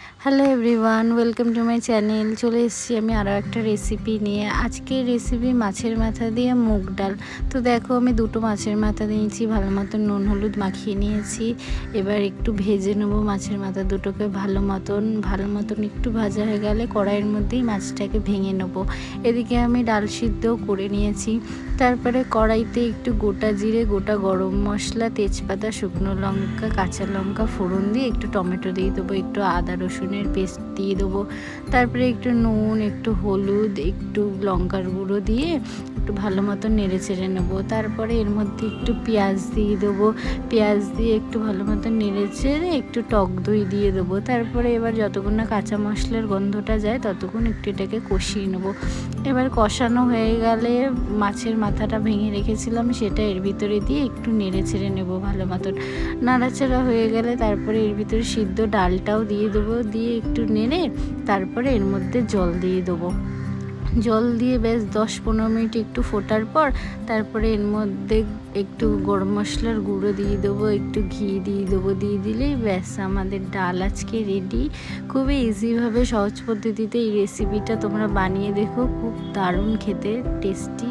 Hello everyone, welcome to my channel. চলে এসেছি আমি আরও একটা রেসিপি নিয়ে। আজকের রেসিপি মাছের মাথা দিয়ে মুগ ডাল। তো দেখো, আমি দুটো মাছের মাথা নিয়েছি, ভালো মতন নুন হলুদ মাখিয়ে নিয়েছি। এবার একটু ভেজে নেবো মাছের মাথা দুটোকে ভালো মতন একটু ভাজা হয়ে গেলে কড়াইয়ের মধ্যেই মাছটাকে ভেঙে নেবো। এদিকে আমি ডাল সিদ্ধও করে নিয়েছি। তারপরে কড়াইতে একটু গোটা জিরে, গোটা গরম মশলা, তেজপাতা, শুকনো লঙ্কা, কাঁচা লঙ্কা ফোড়ন দিয়ে একটু টমেটো দিয়ে দেবো, একটু আদা রসুনের পেস্ট দিয়ে দেবো। তারপরে একটু নুন, একটু হলুদ, একটু লঙ্কার গুঁড়ো দিয়ে একটু ভালো মতো নেড়ে চেড়ে নেবো। তারপরে এর মধ্যে একটু পেঁয়াজ দিয়ে দেবো। পেঁয়াজ দিয়ে একটু ভালো মতো নেড়ে চেড়ে একটু টক দই দিয়ে দেবো। তারপরে এবার যতক্ষণ না কাঁচা মশলার গন্ধটা যায় ততক্ষণ একটু এটাকে কষিয়ে নেবো। এবার কষানো হয়ে গেলে মাছের মাথাটা ভেঙে রেখেছিলাম সেটা এর ভিতরে দিয়ে একটু নেড়ে ছেড়ে নেবো ভালো মতন। নাড়াচাড়া হয়ে গেলে তারপরে এর ভিতরে সিদ্ধ ডালটাও দিয়ে দেবো, দিয়ে একটু নেড়ে তারপরে এর মধ্যে জল দিয়ে দেবো। জল দিয়ে বেশ 10-15 মিনিট একটু ফোটার পর তারপরে এর মধ্যে একটু গরম মশলার গুঁড়ো দিয়ে দেবো, একটু ঘি দিয়ে দেবো। দিয়ে দিলেই ব্যাস আমাদের ডাল আজকে রেডি। খুবই ইজিভাবে সহজ পদ্ধতিতে এই রেসিপিটা তোমরা বানিয়ে দেখো, খুব দারুণ খেতে, টেস্টি।